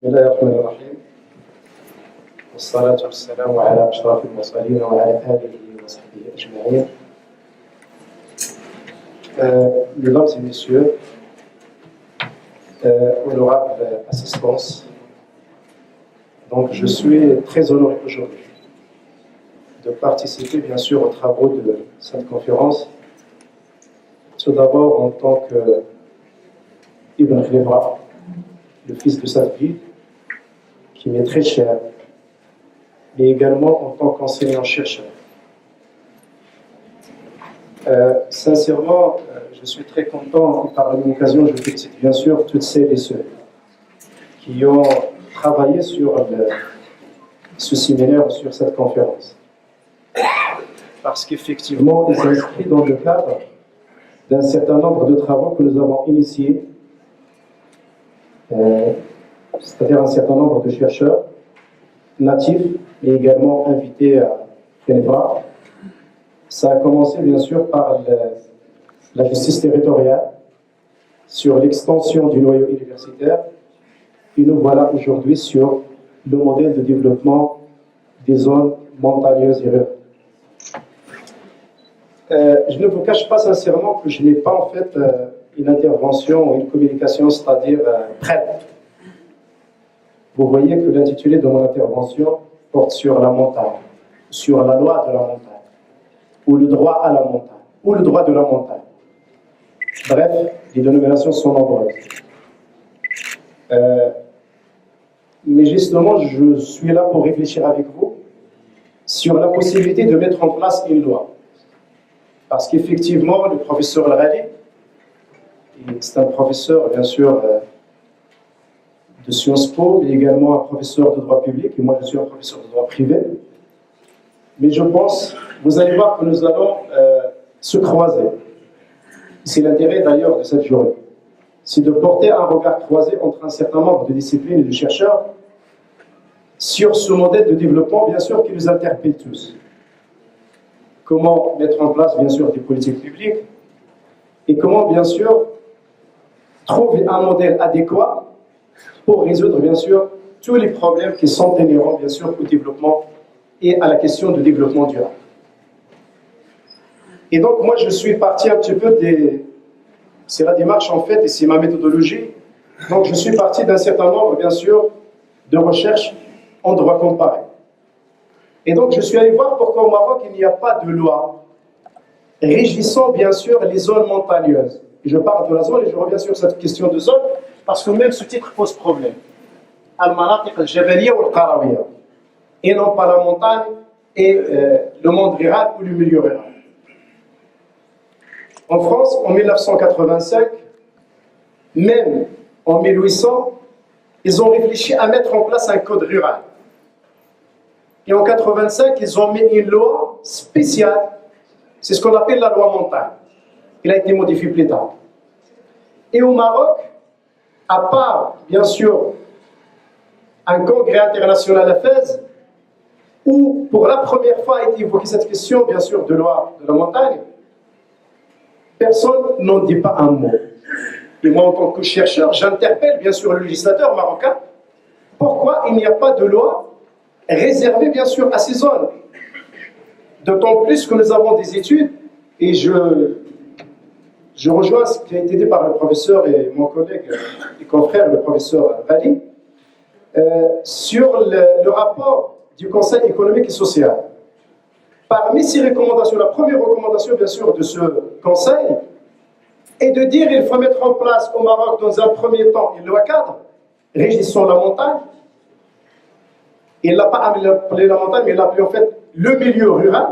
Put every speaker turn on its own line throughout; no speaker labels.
بسم الله الرحمن الرحيم والصلاة والسلام على أشرف المرسلين وعلى آله وصحبه أجمعين. Mesdames et messieurs, honorable assistance, donc je suis très honoré aujourd'hui de participer bien sûr aux travaux de cette conférence. Tout d'abord en tant que Ibn Khalifa, le fils de cette ville, qui m'est très cher, mais également en tant qu'enseignant-chercheur. Sincèrement, je suis très content, et par la même occasion, je félicite bien sûr toutes celles et ceux qui ont travaillé sur ce séminaire, sur cette conférence. Parce qu'effectivement, il s'inscrit dans le cadre d'un certain nombre de travaux que nous avons initiés, c'est-à-dire un certain nombre de chercheurs natifs et également invités à Kenevra. Ça a commencé bien sûr par la justice territoriale sur l'extension du noyau universitaire et nous voilà aujourd'hui sur le modèle de développement des zones montagneuses et rurales. Je ne vous cache pas sincèrement que je n'ai pas en fait une intervention ou une communication, c'est-à-dire prête. Vous voyez que l'intitulé de mon intervention porte sur la montagne, sur la loi de la montagne, ou le droit à la montagne, ou le droit de la montagne. Bref, les dénominations sont nombreuses. Mais justement, je suis là pour réfléchir avec vous sur la possibilité de mettre en place une loi. Parce qu'effectivement, le professeur Al-Ghali, c'est un professeur, bien sûr, de Sciences Po, mais également un professeur de droit public, et moi je suis un professeur de droit privé. Mais je pense, vous allez voir que nous allons se croiser. C'est l'intérêt d'ailleurs de cette journée. C'est de porter un regard croisé entre un certain nombre de disciplines et de chercheurs sur ce modèle de développement, bien sûr, qui nous interpelle tous. Comment mettre en place, bien sûr, des politiques publiques et comment, bien sûr, trouver un modèle adéquat pour résoudre, bien sûr, tous les problèmes qui sont inhérents, bien sûr, au développement et à la question du développement durable. Et donc, moi, je suis parti un petit peu c'est la démarche, en fait, et c'est ma méthodologie. Donc, je suis parti d'un certain nombre, bien sûr, de recherches en droit comparé. Et donc, je suis allé voir pourquoi au Maroc, il n'y a pas de loi régissant, bien sûr, les zones montagneuses. Et je parle de la zone et je reviens sur cette question de zone, parce que même ce titre pose problème. Al-Manatiq al-Jabaliya ou al-Qarawiyya. Et non pas la montagne et le monde rural ou le milieu rural. En France, en 1985, même en 1800, ils ont réfléchi à mettre en place un code rural. Et en 1985, ils ont mis une loi spéciale. C'est ce qu'on appelle la loi montagne. Il a été modifié plus tard. Et au Maroc, à part, bien sûr, un congrès international à Fès, où pour la première fois a été évoquée cette question, bien sûr, de loi de la montagne, personne n'en dit pas un mot. Et moi, en tant que chercheur, j'interpelle bien sûr le législateur marocain. Pourquoi il n'y a pas de loi réservée, bien sûr, à ces zones? D'autant plus que nous avons des études, et je rejoins ce qui a été dit par le professeur et mon collègue et confrère, le professeur Ghali, sur le rapport du Conseil économique et social. Parmi ces recommandations, la première recommandation, bien sûr, de ce Conseil est de dire qu'il faut mettre en place au Maroc, dans un premier temps, une loi cadre régissant la montagne. Il ne l'a pas appelé la montagne, mais il l'a appelé en fait le milieu rural,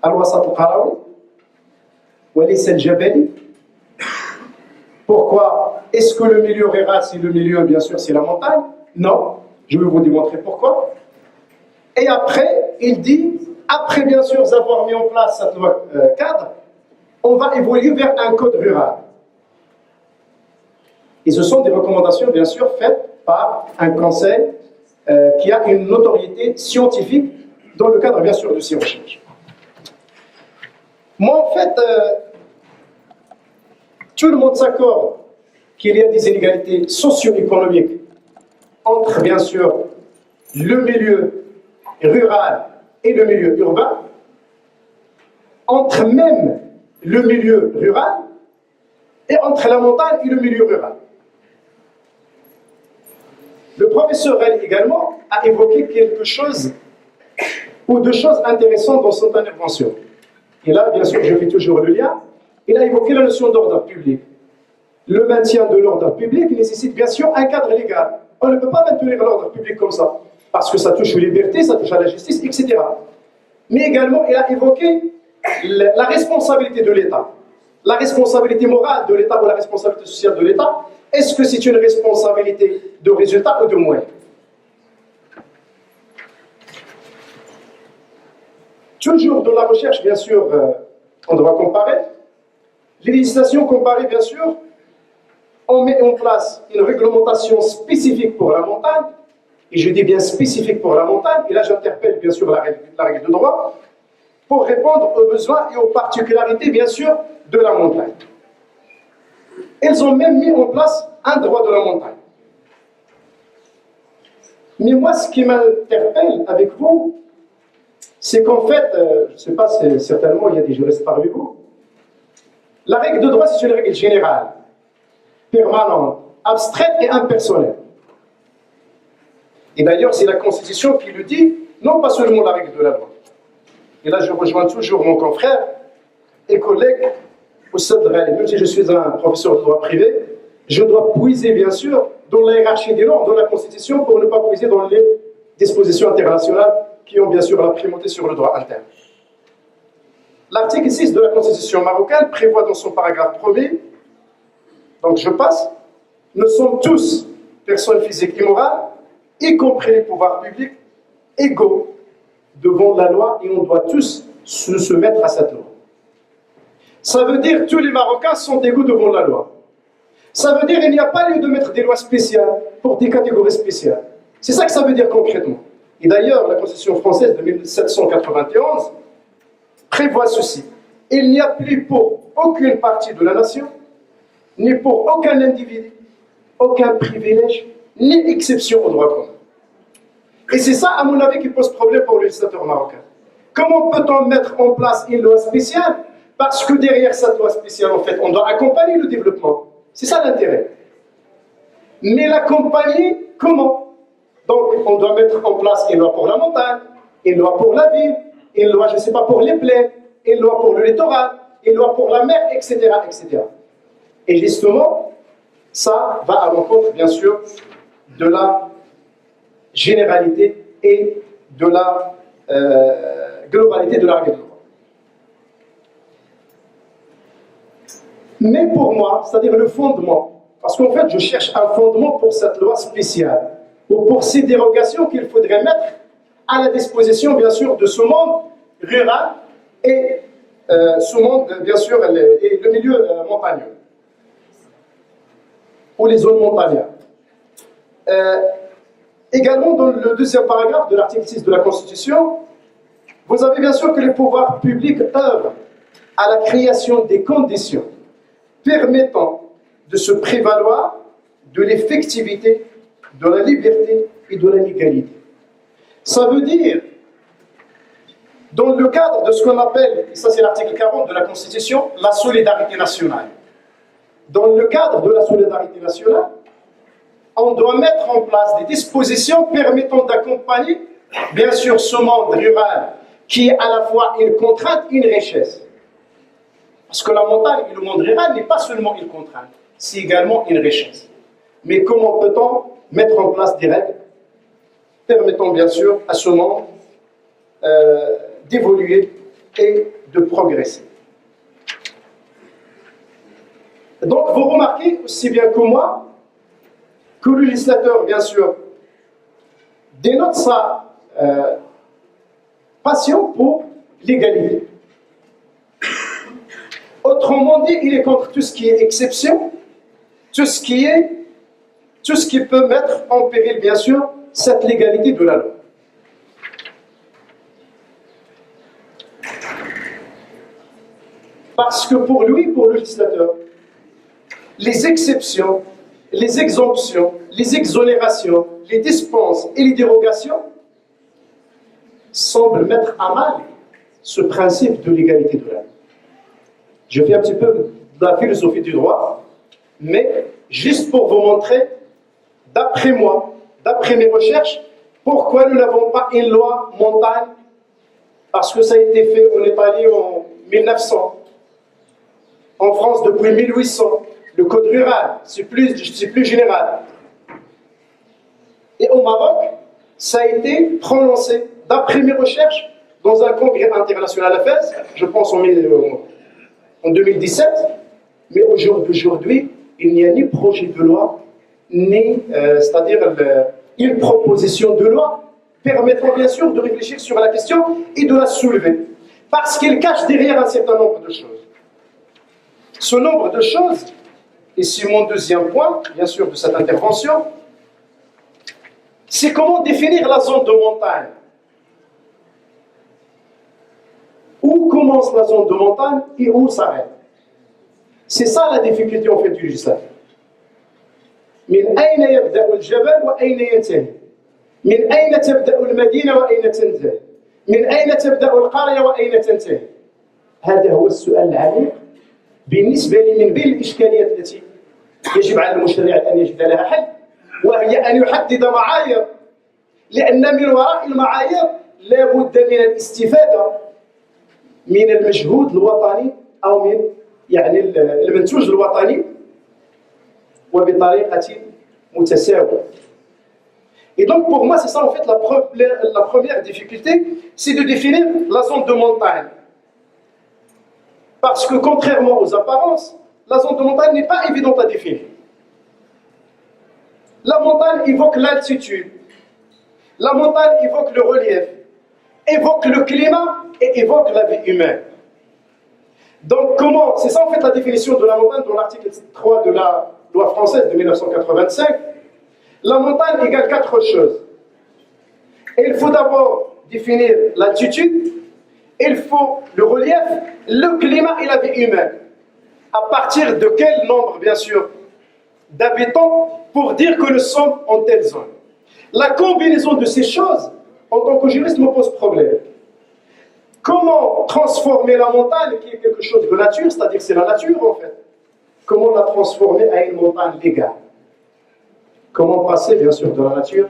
Al-Wasat al-Qarawi, Walis al-Jabali. Pourquoi? Est-ce que le milieu rural, c'est le milieu, bien sûr, c'est la montagne? Non. Je vais vous démontrer pourquoi. Et après, il dit, après bien sûr avoir mis en place cette loi cadre, on va évoluer vers un code rural. Et ce sont des recommandations, bien sûr, faites par un conseil qui a une notoriété scientifique dans le cadre, bien sûr, de ces recherches. Moi, en fait, tout le monde s'accorde qu'il y a des inégalités socio-économiques entre, bien sûr, le milieu rural et le milieu urbain, entre même le milieu rural et entre la montagne et le milieu rural. Le professeur Ghali également a évoqué quelque chose ou deux choses intéressantes dans son intervention. Et là, bien sûr, je fais toujours le lien. Il a évoqué la notion d'ordre public. Le maintien de l'ordre public nécessite bien sûr un cadre légal. On ne peut pas maintenir l'ordre public comme ça, parce que ça touche aux libertés, ça touche à la justice, etc. Mais également, il a évoqué la responsabilité de l'État. La responsabilité morale de l'État ou la responsabilité sociale de l'État, est-ce que c'est une responsabilité de résultat ou de moyens? Toujours dans la recherche, bien sûr, on doit comparer. Les législations comparées, bien sûr, on met en place une réglementation spécifique pour la montagne, et je dis bien spécifique pour la montagne, et là j'interpelle bien sûr la règle de droit, pour répondre aux besoins et aux particularités, bien sûr, de la montagne. Elles ont même mis en place un droit de la montagne. Mais moi, ce qui m'interpelle avec vous, c'est qu'en fait, je ne sais pas, certainement il y a des juristes parmi vous, la règle de droit, c'est une règle générale, permanente, abstraite et impersonnelle. Et d'ailleurs, c'est la Constitution qui le dit, non pas seulement la règle de la loi. Et là, je rejoins toujours mon confrère et collègue Oussad Ghali. Même si je suis un professeur de droit privé, je dois puiser, bien sûr, dans la hiérarchie des normes, dans la Constitution, pour ne pas puiser dans les dispositions internationales qui ont bien sûr la primauté sur le droit interne. L'article 6 de la Constitution marocaine prévoit dans son paragraphe 1er, donc je passe, nous sommes tous personnes physiques et morales, y compris les pouvoirs publics, égaux devant la loi, et on doit tous se mettre à cette loi. Ça veut dire que tous les Marocains sont égaux devant la loi. Ça veut dire qu'il n'y a pas lieu de mettre des lois spéciales pour des catégories spéciales. C'est ça que ça veut dire concrètement. Et d'ailleurs, la Constitution française de 1791 prévoit ceci. Il n'y a plus pour aucune partie de la nation, ni pour aucun individu, aucun privilège, ni exception au droit commun. Et c'est ça, à mon avis, qui pose problème pour le législateur marocain. Comment peut-on mettre en place une loi spéciale? Parce que derrière cette loi spéciale, en fait, on doit accompagner le développement. C'est ça l'intérêt. Mais l'accompagner, comment? Donc, on doit mettre en place une loi pour la montagne, une loi pour la ville, une loi, je ne sais pas, pour les plaines, une loi pour le littoral, une loi pour la mer, etc., etc. Et justement, ça va à l'encontre, bien sûr, de la généralité et de la globalité de la règle de droit. Mais pour moi, c'est-à-dire le fondement, parce qu'en fait, je cherche un fondement pour cette loi spéciale, ou pour ces dérogations qu'il faudrait mettre à la disposition, bien sûr, de ce monde rural et ce monde, bien sûr, et le milieu montagneux, ou les zones montagnardes. Également, dans le deuxième paragraphe de l'article 6 de la Constitution, vous avez bien sûr que les pouvoirs publics œuvrent à la création des conditions permettant de se prévaloir de l'effectivité, de la liberté et de la légalité. Ça veut dire, dans le cadre de ce qu'on appelle, et ça c'est l'article 40 de la Constitution, la solidarité nationale. Dans le cadre de la solidarité nationale, on doit mettre en place des dispositions permettant d'accompagner, bien sûr, ce monde rural qui est à la fois une contrainte et une richesse. Parce que la montagne et le monde rural n'est pas seulement une contrainte, c'est également une richesse. Mais comment peut-on mettre en place des règles permettant bien sûr à ce monde d'évoluer et de progresser? Donc vous remarquez aussi bien que moi que le législateur, bien sûr, dénote sa passion pour l'égalité. Autrement dit, il est contre tout ce qui est exception, tout ce qui peut mettre en péril, bien sûr, cette légalité de la loi. Parce que pour lui, pour le législateur, les exceptions les exemptions, les exonérations, les dispenses et les dérogations semblent mettre à mal ce principe de l'égalité de la vie. Je fais un petit peu de la philosophie du droit, mais juste pour vous montrer, d'après moi, d'après mes recherches, pourquoi nous n'avons pas une loi montagne? Parce que ça a été fait en Italie en 1900, en France depuis 1800, le code rural, c'est plus général. Et au Maroc, ça a été prononcé, d'après mes recherches, dans un congrès international à Fès, je pense en 2017, mais aujourd'hui, il n'y a ni projet de loi, ni, c'est-à-dire une proposition de loi permettant bien sûr de réfléchir sur la question et de la soulever. Parce qu'il cache derrière un certain nombre de choses. Ce nombre de choses, et c'est mon deuxième point, bien sûr, de cette intervention, c'est comment définir la zone de montagne. Où commence la zone de montagne et où s'arrête? C'est ça la difficulté en fait du législateur. من أين يبدأ الجبل وأين ينتهي؟ من أين تبدأ المدينة وأين تنتهي؟ من أين تبدأ القرية وأين تنتهي؟ هذا هو السؤال العميق بالنسبة لي من بين الإشكاليات التي يجب على المشرع أن يجد لها حل، وهي أن يحدد معايير، لأن من وراء المعايير لا بد من الاستفادة من المجهود الوطني أو من يعني المنتوج الوطني وبطريقة متساوية. Et donc pour moi c'est ça en fait la première difficulté, c'est de définir la zone de montagne. Parce que contrairement aux apparences, la zone de montagne n'est pas évidente à définir. La montagne évoque l'altitude, la montagne évoque le relief, évoque le climat et évoque la vie humaine. Donc comment, c'est ça en fait la définition de la montagne dans l'article 3 de la loi française de 1985. La montagne égale 4 choses. Et il faut d'abord définir l'altitude, il faut le relief, le climat et la vie humaine. À partir de quel nombre, bien sûr, d'habitants pour dire que nous sommes en telle zone. La combinaison de ces choses, en tant que juriste, me pose problème. Comment transformer la montagne, qui est quelque chose de nature, c'est-à-dire c'est la nature en fait, comment la transformer à une montagne légale? Comment passer, bien sûr, de la nature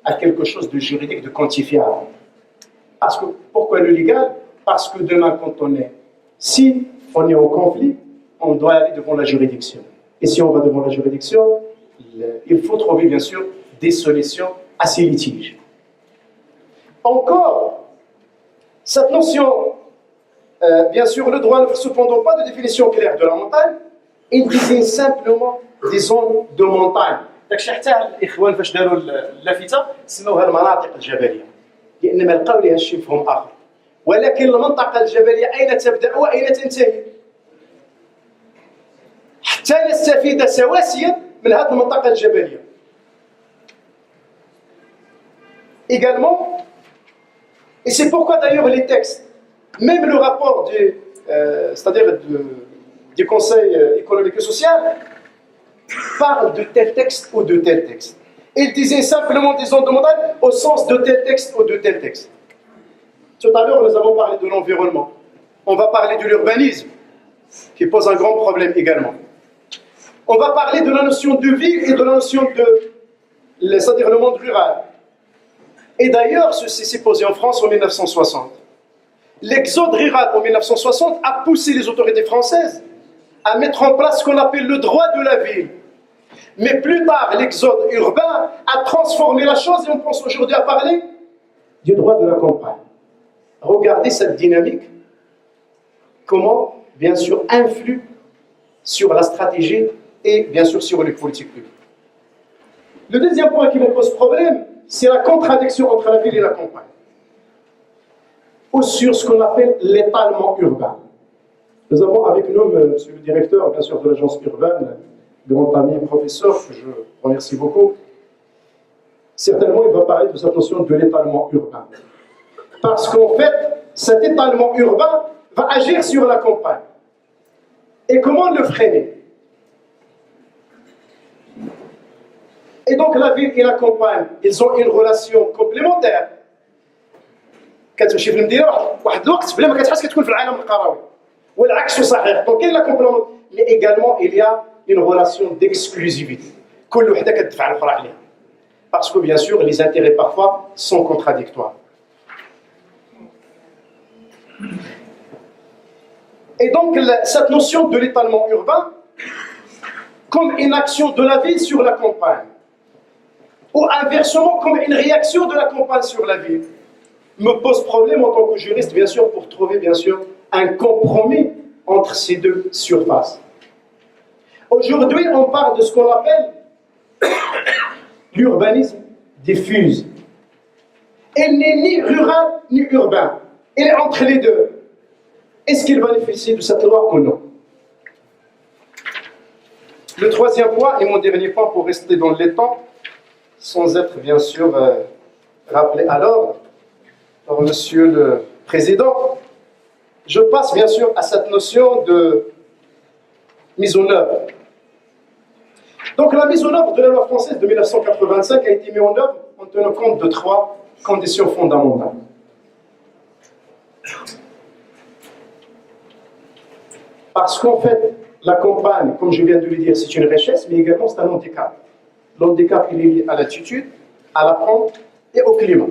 à quelque chose de juridique, de quantifiable? Parce que, pourquoi le légal? Parce que demain, si on est en conflit, on doit aller devant la juridiction. Et si on va devant la juridiction, il faut trouver, bien sûr, des solutions à ces litiges. Encore, cette notion, bien sûr, le droit ne fait cependant pas de définition claire de la montagne, il désigne simplement des zones de montagne. داكشي حتى الاخوان فاش داروا اللافته سموها المناطق الجبليه لان ما لقاو لها شي مفهوم اخر ولكن المنطقه الجبليه اين تبدا واين تنتهي حتى نستفيد سواسيا من هذه المنطقه الجبليه. Également, et c'est pourquoi d'ailleurs les textes, même le rapport c'est-à-dire du Conseil économique et social, parle de tel texte ou de tel texte. Il disait simplement des zones de montagne au sens de tel texte ou de tel texte. Tout à l'heure, nous avons parlé de l'environnement. On va parler de l'urbanisme, qui pose un grand problème également. On va parler de la notion de ville et de la notion c'est-à-dire le monde rural. Et d'ailleurs, ceci s'est posé en France en 1960. L'exode rural en 1960 a poussé les autorités françaises à mettre en place ce qu'on appelle le droit de la ville. Mais plus tard, l'exode urbain a transformé la chose et on pense aujourd'hui à parler du droit de la campagne. Regardez cette dynamique, comment, bien sûr, influe sur la stratégie et, bien sûr, sur les politiques publiques. Le deuxième point qui me pose problème, c'est la contradiction entre la ville et la campagne. Ou sur ce qu'on appelle l'étalement urbain. Nous avons avec nous monsieur le directeur, bien sûr, de l'agence urbaine, grand ami, professeur, que je remercie beaucoup. Certainement, il va parler de cette notion de l'étalement urbain. Parce qu'en fait, cet étalement urbain va agir sur la campagne. Et comment le freiner? Et donc la ville et la campagne, ils ont une relation complémentaire. كتمشي في المدينه واحد الوقت بلا ما كتحس كتكون في العالم القروي والعكس صحيح. دونك كاين لا كومبليمون مي ايغالمون il y a une relation d'exclusivité. كل وحده كتدفع على الاخرى عليها. Parce que bien sûr les intérêts parfois sont contradictoires. Et donc cette notion de l'étalement urbain comme une action de la ville sur la campagne, ou inversement comme une réaction de la campagne sur la ville, me pose problème en tant que juriste, bien sûr, pour trouver, bien sûr, un compromis entre ces deux surfaces. Aujourd'hui, on parle de ce qu'on appelle l'urbanisme diffuse. Il n'est ni rural ni urbain. Il est entre les deux. Est-ce qu'il bénéficie de cette loi ou non? Le troisième point, et mon dernier point pour rester dans les temps, sans être bien sûr rappelé à l'ordre par Monsieur le Président, je passe bien sûr à cette notion de mise en œuvre. Donc la mise en œuvre de la loi française de 1985 a été mise en œuvre en tenant compte de trois conditions fondamentales. Parce qu'en fait, la campagne, comme je viens de le dire, c'est une richesse, mais également c'est un handicap. L'handicap, il est lié à l'attitude, à la pente et au climat.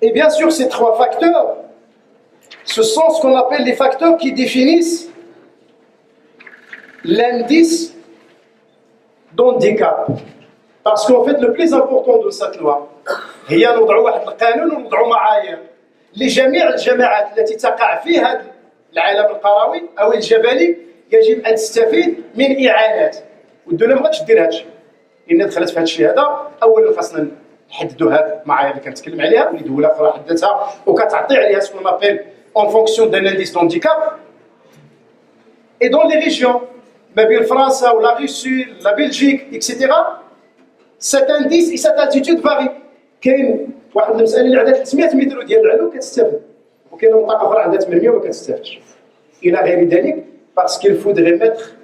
Et bien sûr, ces trois facteurs, ce sont ce qu'on appelle les facteurs qui définissent l'indice d'handicap. Parce qu'en fait, le plus important de cette loi, هي نوضعوا واحد القانون ونوضعوا معايير لجميع الجماعات التي تقع في هذا العالم القروي أو الجبلي يجب أن تستفيد من إعانات. والدولة ما غاديش دير هادشي. لأن دخلت في هذا الشيء هذا، أولا خاصنا نحددوا هاد المعايير اللي كنتكلم عليها واللي دولة أخرى حددتها وكتعطي عليها ce qu'on appelle en fonction d'un indice d'handicap. Et dans les régions, ما بين فرنسا ولا Russie, la Belgique, etc. cet indice et cette attitude varie. كاين واحد المسألة اللي عندها 300 متر ديال العلو كتستافد، وكاين منطقة أخرى عندها 800 وما كتستافدش. إلى غير ذلك parce qu'il faudrait mettre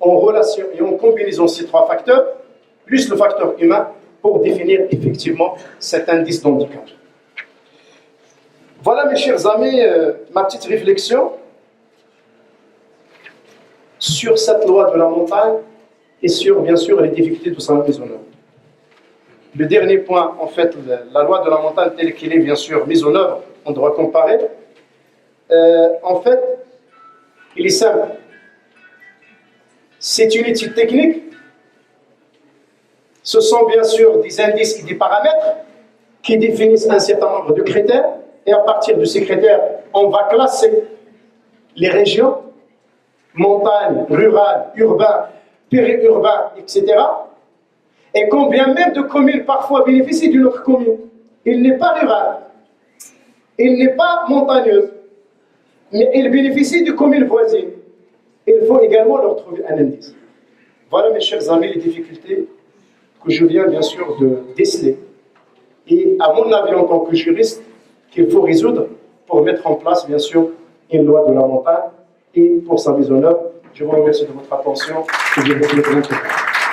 en relation et en combinaison ces trois facteurs, plus le facteur humain, pour définir effectivement cet indice d'handicap. Voilà mes chers amis, ma petite réflexion sur cette loi de la montagne et sur bien sûr les difficultés de sa mise en œuvre. Le dernier point, en fait, la loi de la montagne telle qu'elle est bien sûr mise en œuvre, on doit comparer. En fait, il est simple. C'est une étude technique. Ce sont bien sûr des indices et des paramètres qui définissent un certain nombre de critères. Et à partir de ces critères, on va classer les régions, montagnes, rurales, urbains, périurbains, etc. Et combien même de communes parfois bénéficient d'une autre commune. Il n'est pas rural, il n'est pas montagneuse, mais il bénéficie de communes voisines. Il faut également leur trouver un indice. Voilà mes chers amis les difficultés que je viens bien sûr de déceler. Et à mon avis en tant que juriste, qu'il faut résoudre pour mettre en place bien sûr une loi de la montagne et pour sa mise en œuvre. Je vous remercie de votre attention et je vous remercie.